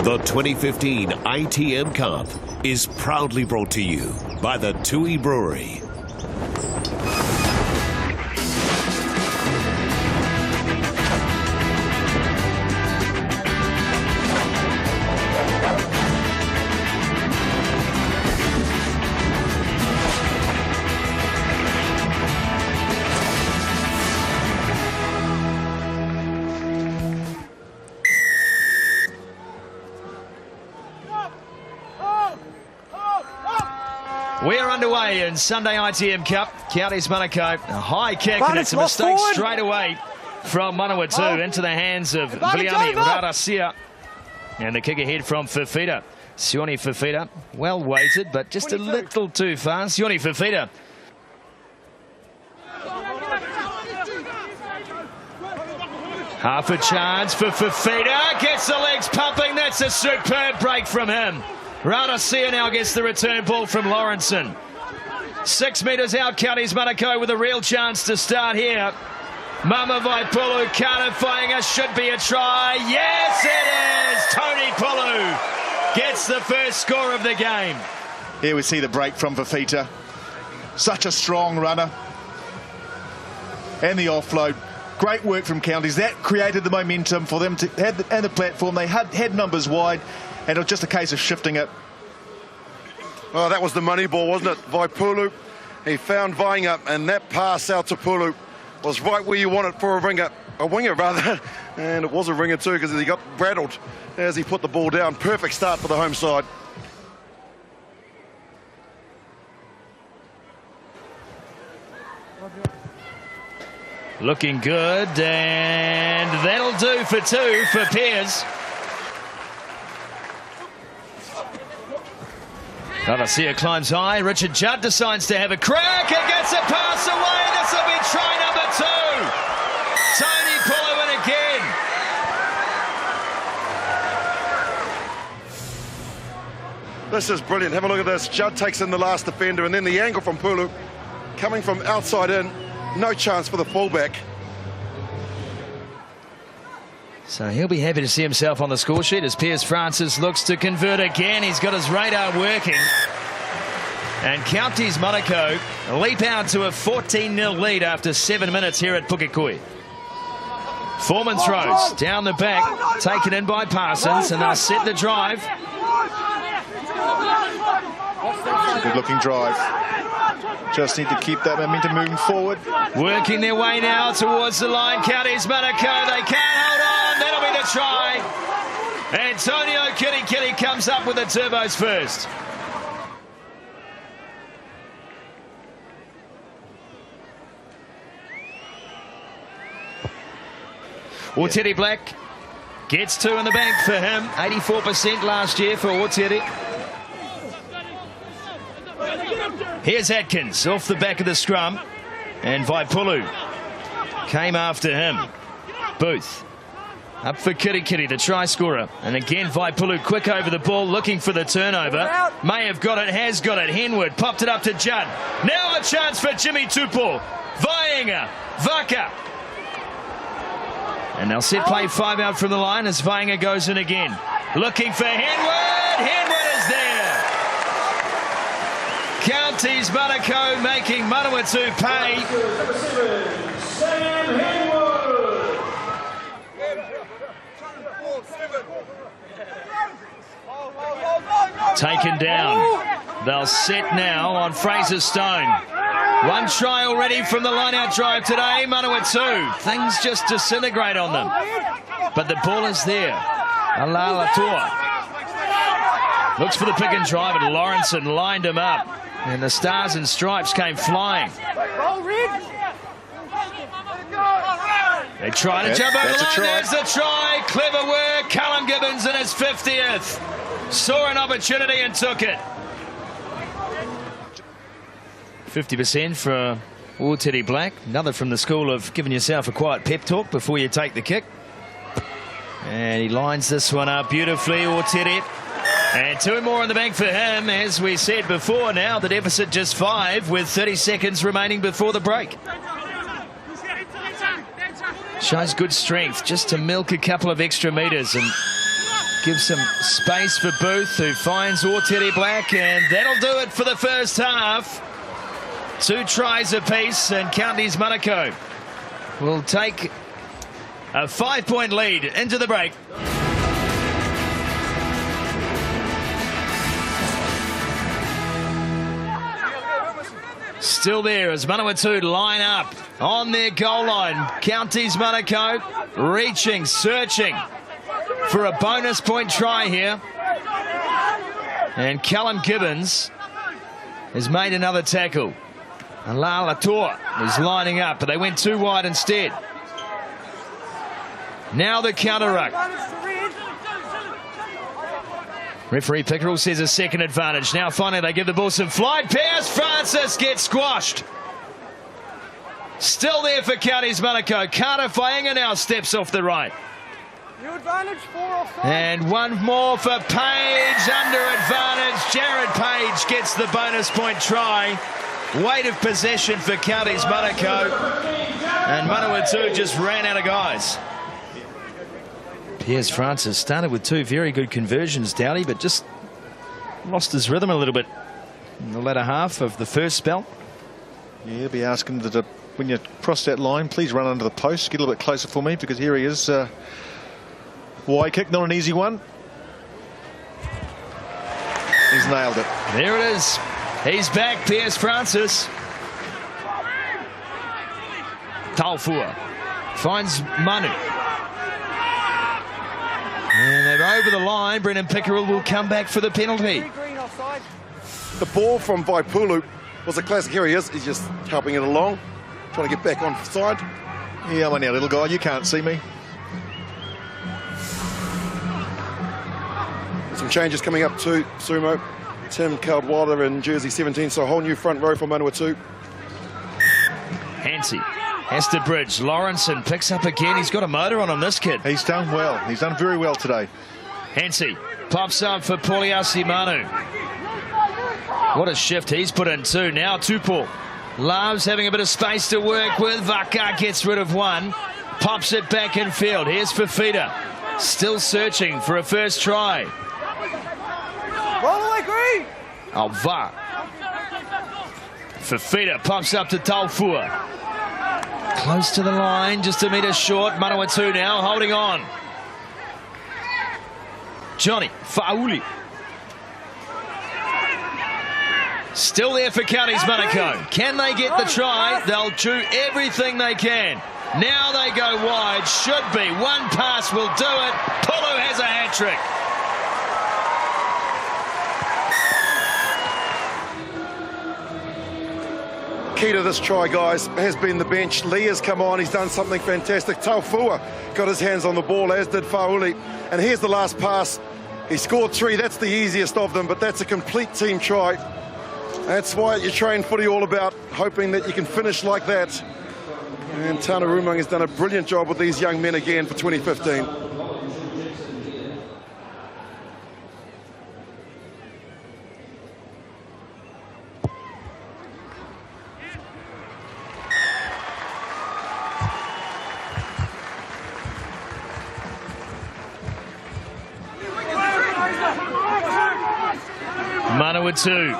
The 2015 ITM Cup is proudly brought to you by the Tui Brewery. We're underway in Sunday ITM Cup. Counties Manukau, a high kick, and it's a mistake straight away from Manawatu into the hands of Viliami Rarasia. And the kick ahead from Fifita. Sione Fifita, well weighted, but just a little too far. Sione Fifita. Half a chance for Fifita. Gets the legs pumping. That's a superb break from him. Rarasia now gets the return ball from Lawrenson. 6 metres out, Counties Manukau with a real chance to start here. Mama Vaipulu canifying us, should be a try. Yes, it is! Tony Pulu gets the first score of the game. Here we see the break from Fifita. Such a strong runner. And the offload. Great work from Counties. That created the momentum for them to have the platform. They had numbers wide. And it was just a case of shifting it. Well, that was the money ball, wasn't it? Vaipulu, he found Vainga, and that pass out to Pulu was right where you want it for a winger rather. And it was a ringer too, because he got rattled as he put the ball down. Perfect start for the home side. Looking good, and that'll do for two for Pears. Rarasia climbs high. Richard Judd decides to have a crack and gets a pass away. This will be try number 2. Tony Pulu in again. This is brilliant. Have a look at this. Judd takes in the last defender, and then the angle from Pulu coming from outside in. No chance for the fullback. So he'll be happy to see himself on the score sheet as Piers Francis looks to convert again. He's got his radar working. And Counties Manukau leap out to a 14-0 lead after 7 minutes here at Pukekohe. Foreman throws down the back, taken in by Parsons, and they'll set the drive. Good looking drive. Just need to keep that momentum moving forward. Working their way now towards the line. Counties Manukau, they can't hold on. That'll be the try. Antonio Kitty comes up with the turbos first. Oteri Black gets 2 in the bank for him. 84% last year for Oteri. Here's Atkins off the back of the scrum, and Vaipulu came after him. Booth up for Kitty, the try scorer, and again Vaipulu quick over the ball, looking for the turnover. May have got it, has got it. Henwood popped it up to Judd. Now a chance for Jimmy Tupou. Vainga, Vaka, and they'll set play 5 out from the line as Vainga goes in again, looking for Henwood. Henwood is there. Counties Manukau making Manawatu pay. Taken down. They'll set now on Fraser Stone. 1 try already from the line-out drive today. Manawatu. Things just disintegrate on them. But the ball is there. Alala Tua looks for the pick and drive, and Lawrenson lined him up. And the Stars and Stripes came flying. They try to jump over the line. There's the try. Clever work. Callum Gibbons in his 50th. Saw an opportunity and took it. 50% for Oteri Black. Another from the school of giving yourself a quiet pep talk before you take the kick. And he lines this one up beautifully, Oteri. And 2 more in the bank for him. As we said before, now the deficit just 5 with 30 seconds remaining before the break. Shows good strength just to milk a couple of extra metres, and Gives some space for Booth, who finds Orteri Black, and that'll do it for the first half. 2 tries apiece, and Counties Manukau will take a 5-point lead into the break. Still there as Manawatu line up on their goal line. Counties Manukau reaching, searching for a bonus point try here. And Callum Gibbons has made another tackle. And La Latour is lining up, but they went too wide instead. Now the counter ruck. Referee Pickerel says a second advantage. Now finally they give the ball some flight. Pierce Francis gets squashed. Still there for Counties Manukau. Carter Fainga now steps off the right. And one more for Page, under advantage. Jared Page gets the bonus point try. Weight of possession for Counties Manukau. And Manawatu just ran out of guys. Piers Francis started with 2 very good conversions, Dowdy, but just lost his rhythm a little bit in the latter half of the first spell. Yeah, you'll be asking that when you cross that line, please run under the post. Get a little bit closer for me, because here he is. Wide kick, not an easy one. He's nailed it. There it is. He's back, Piers Francis. Taufua finds Manu. And they're over the line. Brendan Pickerel will come back for the penalty. The ball from Vaipulu was a classic. Here he is. He's just helping it along, trying to get back on side. Yeah, I'm only a little guy. You can't see me. Some changes coming up too, Sumo. Tim Caldwalder in jersey 17, so a whole new front row for Manawatu. Hansey has to bridge. Lawrenson picks up again. He's got a motor on him, this kid. He's done well. He's done very well today. Hansey pops up for Poliasi Manu. What a shift he's put in too. Now Tupou. Loves having a bit of space to work with. Vaka gets rid of one. Pops it back in field. Here's Fafita. Still searching for a first try. Oh, Va. Fafita pops up to Taufua. Close to the line, just a metre short. Manawatu now holding on. Johnny Fa'auli. Still there for Counties Manukau. Can they get the try? They'll do everything they can. Now they go wide. Should be. One pass will do it. Pulu has a hat-trick. Key to this try, guys, has been the bench. Lee has come on. He's done something fantastic. Taufua got his hands on the ball, as did Fa'auli. And here's the last pass. He scored 3. That's the easiest of them, but that's a complete team try. That's why you train footy all about, hoping that you can finish like that. And Tana Rumang has done a brilliant job with these young men again for 2015. Manawatu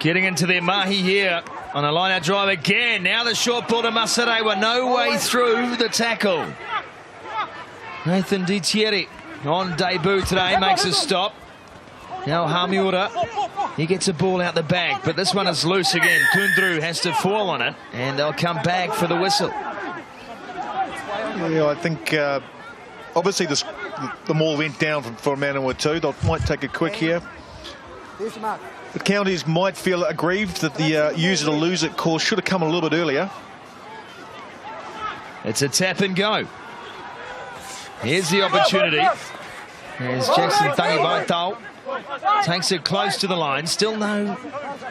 getting into their mahi here on a line-out drive again. Now the short ball to Masarewa. No way through the tackle. Nathan Ditieri on debut today makes a stop. Now Hamiura, he gets a ball out the back, but this one is loose again. Kundru has to fall on it, and they'll come back for the whistle. Yeah, I think obviously the maul went down for Manawatu. They might take a quick here. But Counties might feel aggrieved that the use it or lose it call should have come a little bit earlier. It's a tap and go. Here's the opportunity. There's Jackson Tangivaitau. Takes it close to the line. Still no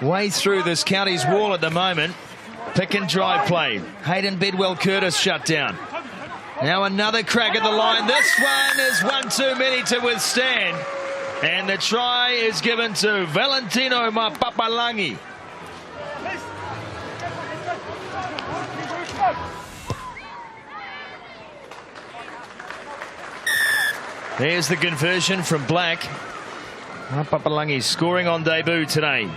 way through this Counties wall at the moment. Pick and drive play. Hayden Bedwell Curtis shut down. Now another crack at the line. This one is one too many to withstand. And the try is given to Valentino Mapapalangi. There's the conversion from Black. Papalangi scoring on debut today.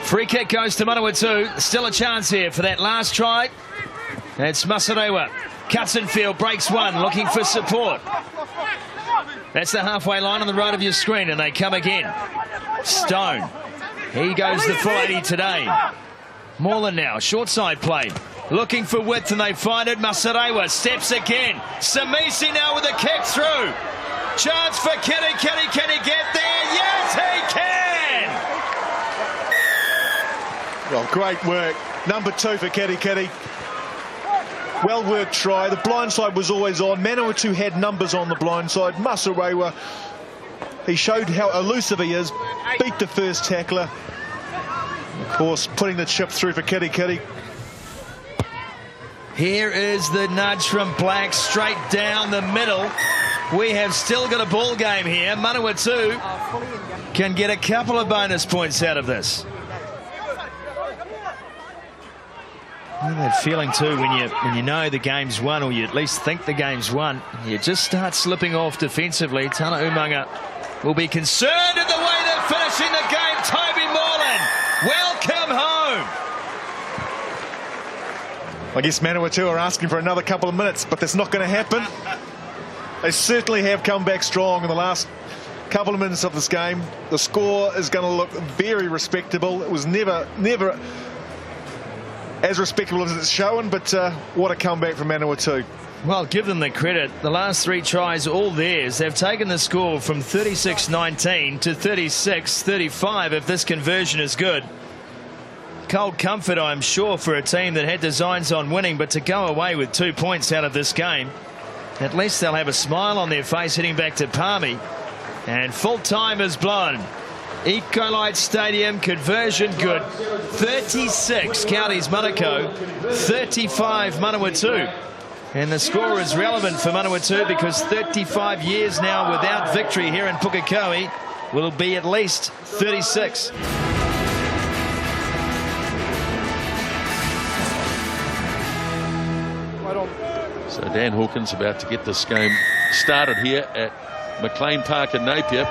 Free kick goes to Manawatu. Still a chance here for that last try. It's Masarewa. Cuts in field, breaks one, looking for support. That's the halfway line on the right of your screen, and they come again. Stone. He goes the full 80 today. Moreland now, short side play. Looking for width, and they find it. Masarewa steps again. Samisi now with a kick through. Chance for Kitty. Can he get there? Yes, he can! Well, great work. Number 2 for Kitty. Well worked try. The blind side was always on. Manawatu had numbers on the blind side. Masarewa, he showed how elusive he is. Beat the first tackler. Of course, putting the chip through for Kitty. Here is the nudge from Black straight down the middle. We have still got a ball game here. Manawatu can get a couple of bonus points out of this. That feeling too when you know the game's won, or you at least think the game's won, you just start slipping off defensively. Tana Umaga will be concerned at the way they're finishing the game. Toby Moreland, welcome home. I guess Manawatu are asking for another couple of minutes, but that's not going to happen. They certainly have come back strong in the last couple of minutes of this game. The score is going to look very respectable. It was never as respectable as it's shown, but what a comeback from Manawatu. Well, give them the credit. The last 3 tries, all theirs. They've taken the score from 36-19 to 36-35 if this conversion is good. Cold comfort, I'm sure, for a team that had designs on winning, but to go away with 2 points out of this game, at least they'll have a smile on their face heading back to Palmy. And full time is blown. Ecolite Stadium, conversion good. 36 Counties Manukau, 35 Manawatu. And the score is relevant for Manawatu because 35 years now without victory here in Pukekohe will be at least 36. So Dan Hawkins about to get this game started here at McLean Park in Napier.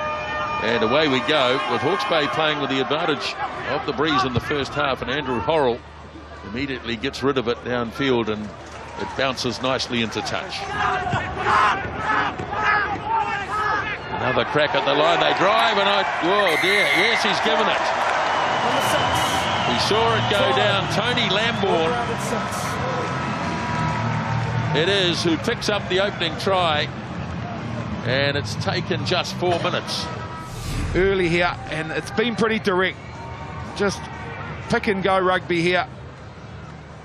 And away we go with Hawke's Bay playing with the advantage of the breeze in the first half, and Andrew Horrell immediately gets rid of it downfield and it bounces nicely into touch. Another crack at the line, they drive, and oh dear, yes, he's given it. He saw it go down. Tony Lambourne it is who picks up the opening try, and it's taken just 4 minutes. Early here, and it's been pretty direct. Just pick and go rugby here.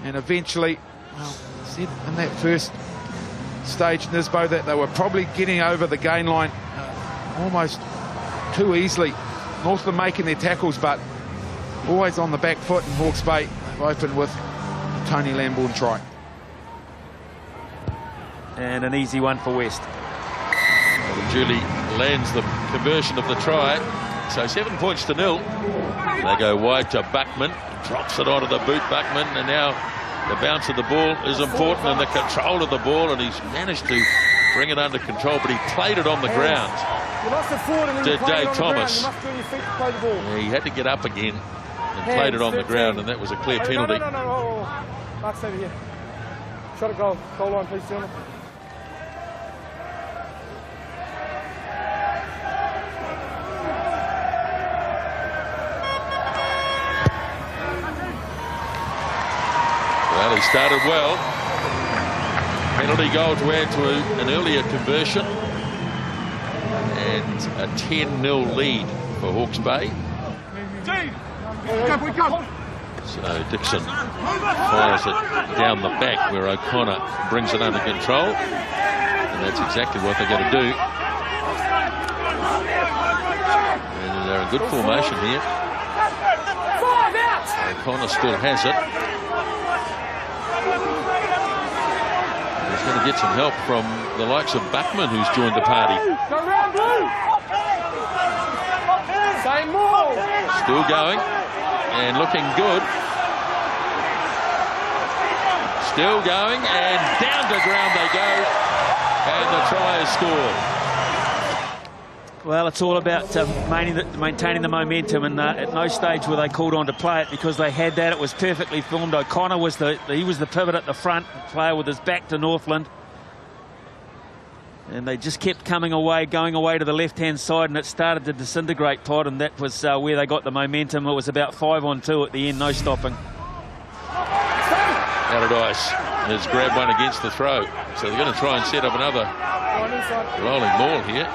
And eventually, well, said in that first stage, Nisbo, that they were probably getting over the gain line almost too easily. Northland making their tackles, but always on the back foot, and Hawke's Bay have opened with Tony Lambourne try. And an easy one for West. Julie lands the conversion of the try, so 7 points to 0. They go wide to Buckman, drops it onto the boot, Buckman, and now the bounce of the ball is important and the control of the ball, and he's managed to bring it under control, but he played it on the ground. Did Dave Thomas. Yeah, he had to get up again and played it on the ground, and that was a clear penalty. No. Mark's over here. Shot it goal. Goal line, please, gentlemen. Well, he started well. Penalty goal to add to an earlier conversion. And a 10-0 lead for Hawke's Bay. So Dixon fires it down the back where O'Connor brings it under control. And that's exactly what they're going to do. And they're in good formation here. O'Connor still has it. He's going to get some help from the likes of Buckman, who's joined the party. Still going and looking good. Still going, and down to ground they go, and the try is scored. Well, it's all about maintaining the momentum, and at no stage were they called on to play it because they had that. It was perfectly filmed. O'Connor was the pivot at the front, player with his back to Northland. And they just kept going away to the left-hand side, and it started to disintegrate, Pod, and that was where they got the momentum. It was about 5-on-2 at the end, no stopping. Allardyce has grabbed one against the throw, so they're going to try and set up another rolling ball here.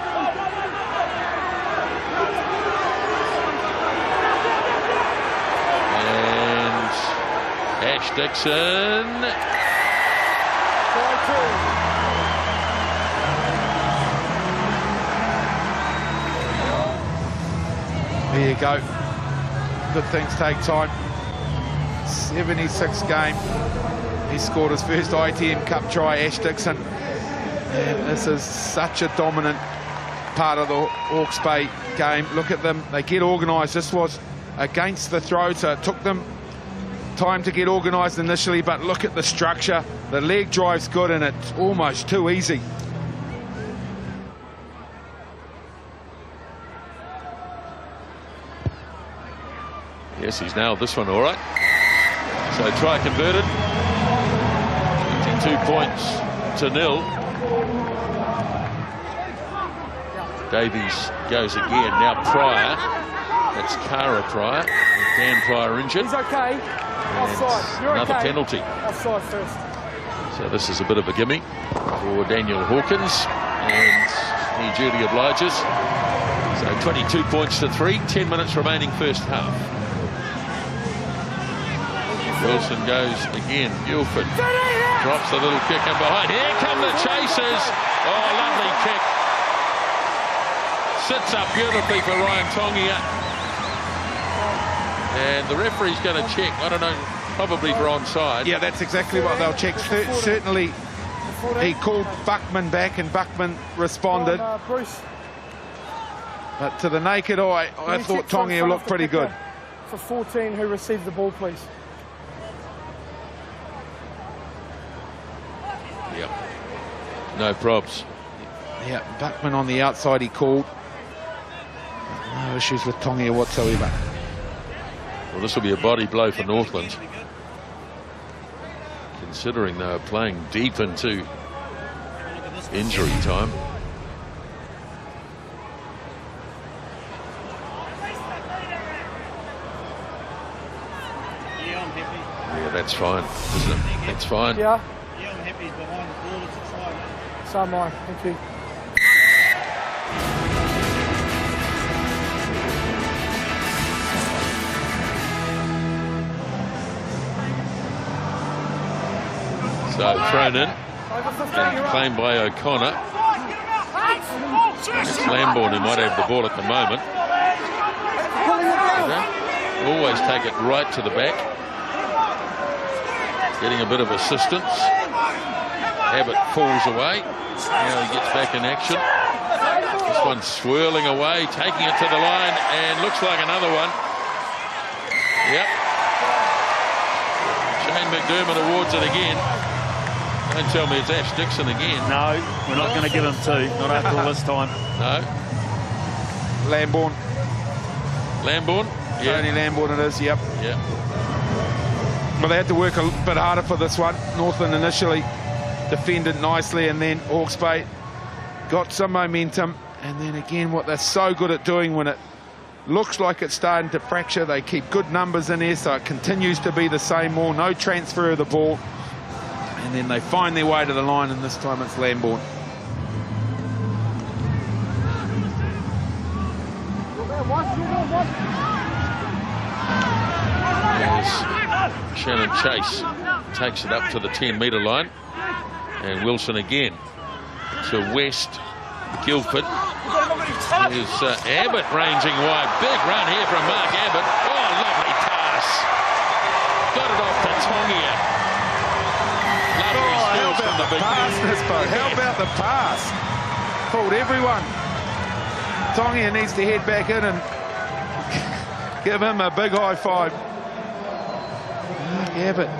And Ash Dixon. There you go. Good things take time. 76 game. He scored his first ITM Cup try, Ash Dixon. And this is such a dominant part of the Hawke's Bay game. Look at them. They get organised. This was against the throw, so it took them time to get organised initially, but look at the structure. The leg drive's good, and it's almost too easy. Yes, he's nailed this one all right. So try converted. 22 points to 0. Davies goes again. Now Pryor. That's Cara Pryor. Dan Pryor injured. He's okay. Offside. You're another okay. penalty. Offside first. So this is a bit of a gimme for Daniel Hawkins, and he duly obliges. So 22 points to 3. 10 minutes remaining first half. Wilson goes again. Guildford drops a little kick in behind. Here come the chasers. Oh, lovely kick. Sits up beautifully for Ryan Tongia. And the referee's going to check. I don't know, probably for onside. Yeah, that's exactly what they'll check. Certainly, he called Buckman back, and Buckman responded. But to the naked eye, I thought Tongia looked pretty good. For 14, who received the ball, please? Yep. No probs. Yeah, Buckman on the outside, he called. No issues with Tongia whatsoever. Well, this will be a body blow for Northland, considering they were playing deep into injury time. Yeah, that's fine, isn't it? That's fine. Yeah. Yeah, I'm happy he's behind the ball. It's a try. So am I. Thank you. So thrown in and claimed by O'Connor. It's Lambourne who might have the ball at the moment. Always take it right to the back. Getting a bit of assistance. Abbott falls away. Now he gets back in action. This one's swirling away, taking it to the line, and looks like another one. Yep. Shane McDermott awards it again. Don't tell me it's Ash Dixon again. No, we're not going to give him 2. Not after all this time. No. Lambourne. Lambourne? Yeah. Tony Lambourne it is, yep. Yeah. But they had to work a bit harder for this one. Northland initially defended nicely, and then Hawke's Bay got some momentum. And then again, what they're so good at doing when it looks like it's starting to fracture, they keep good numbers in there, so it continues to be the same more. No transfer of the ball. And then they find their way to the line, and this time it's Lambourne. There's Shannon Chase. Takes it up to the 10-metre line. And Wilson again to West. Guildford. There's Abbott ranging wide. Big run here from Mark Abbott. Oh, lovely pass. Got it off to Tongia. How about the pass? Fooled everyone. Tongia needs to head back in and give him a big high five. Mark Abbott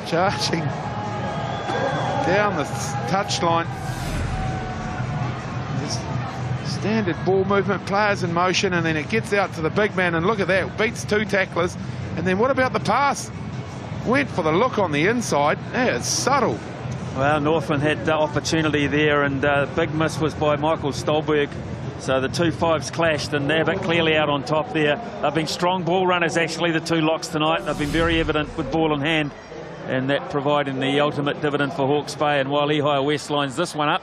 charging. down the touchline. Just standard ball movement, players in motion, and then it gets out to the big man, and look at that, beats 2 tacklers. And then what about the pass? Went for the look on the inside. Yeah, it's subtle. Well, Northland had the opportunity there, and big miss was by Michael Stolberg. So the 2 5s clashed, and they're but clearly out on top there. They've been strong ball runners, actually, the 2 locks tonight. They've been very evident with ball in hand, and that providing the ultimate dividend for Hawke's Bay. And while Ehire West lines this one up.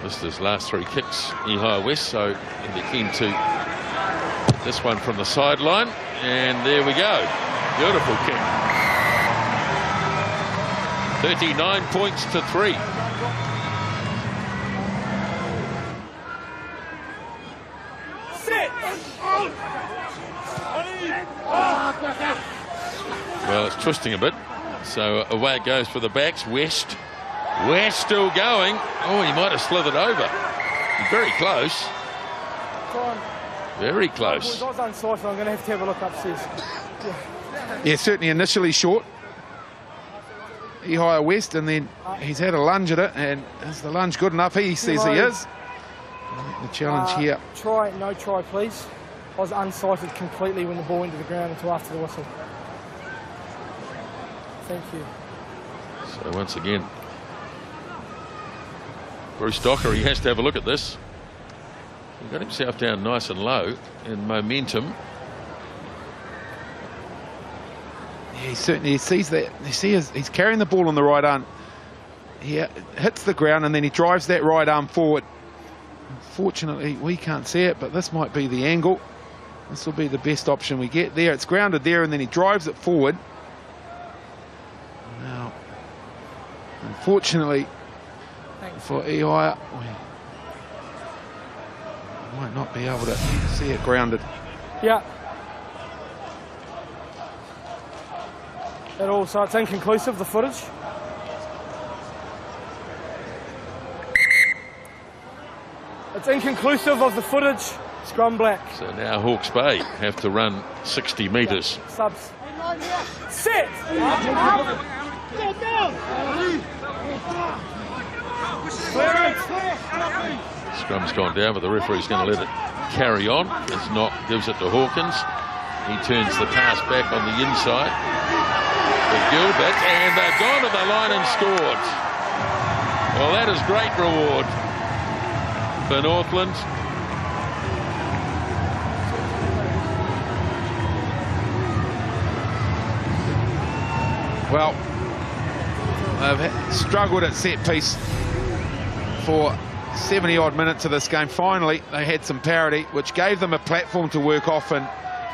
Just his last 3 kicks, Ehire West, so they're keen to this one from the sideline. And there we go. Beautiful kick. 39 points to 3. Well, it's twisting a bit, so away it goes for the backs. West still going. Oh, he might have slithered over. Very close. Very close. I was unsighted. I'm going to have a look upstairs. Yeah, certainly initially short. Ehire West, and then he's had a lunge at it, and is the lunge good enough? He says he is. The challenge here. No try, please. I was unsighted completely when the ball went to the ground until after the whistle. Thank you. So once again, Bruce Docker, he has to have a look at this. He got himself down nice and low in momentum. Yeah, he certainly sees that. You see, he's carrying the ball on the right arm. He hits the ground, and then he drives that right arm forward. Unfortunately, we can't see it, but this might be the angle. This will be the best option we get. There, it's grounded there, and then he drives it forward. Now, unfortunately for Ehire, we might not be able to see it grounded. Yeah. It all, so it's inconclusive, the footage. It's inconclusive of the footage. Scrum black. So now Hawke's Bay have to run 60 metres. Subs. Set! Scrum's gone down, but the referee's going to let it carry on. As Knock gives it to Hawkins. He turns the pass back on the inside to Gilbert, and they've gone to the line and scored. Well, that is great reward for Northland. Well, they've struggled at set piece for 70 odd minutes of this game. Finally, they had some parity, which gave them a platform to work off, and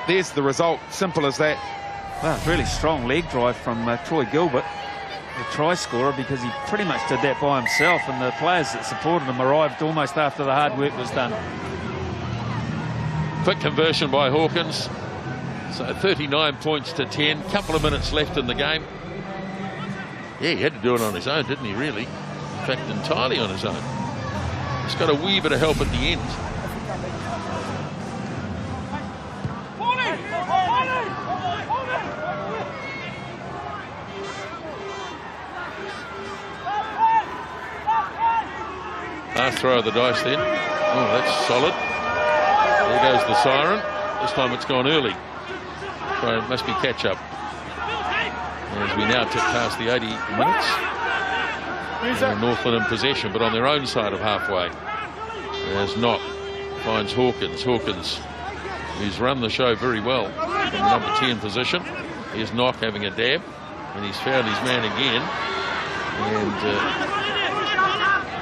there's the result. Simple as that. Well, really strong leg drive from Troy Gilbert, the try scorer, because he pretty much did that by himself, and the players that supported him arrived almost after the hard work was done. Quick conversion by Hawkins. So 39 points to 10. Couple of minutes left in the game. Yeah, he had to do it on his own, didn't he, really? In fact, entirely on his own. He's got a wee bit of help at the end. Last throw of the dice then. Oh, that's solid. There goes the siren. This time it's gone early. So it must be catch-up. As we now tick past the 80 minutes. And Northland in possession, but on their own side of halfway. As Knock finds Hawkins. Hawkins, who's run the show very well in the number 10 position. Here's Knock having a dab, and he's found his man again.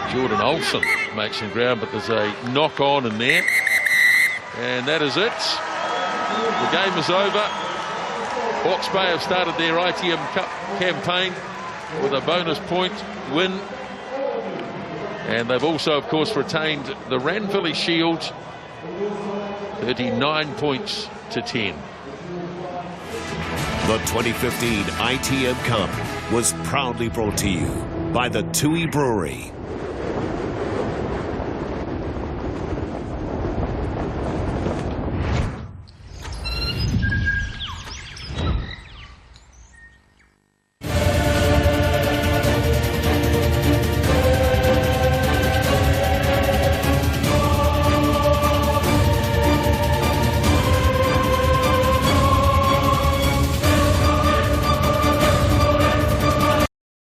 And Jordan Olsen makes some ground, but there's a knock on in there. And that is it. The game is over. Hawke's Bay have started their ITM Cup campaign with a bonus point win. And they've also, of course, retained the Ranfurly Shield, 39 points to 10. The 2015 ITM Cup was proudly brought to you by the Tui Brewery.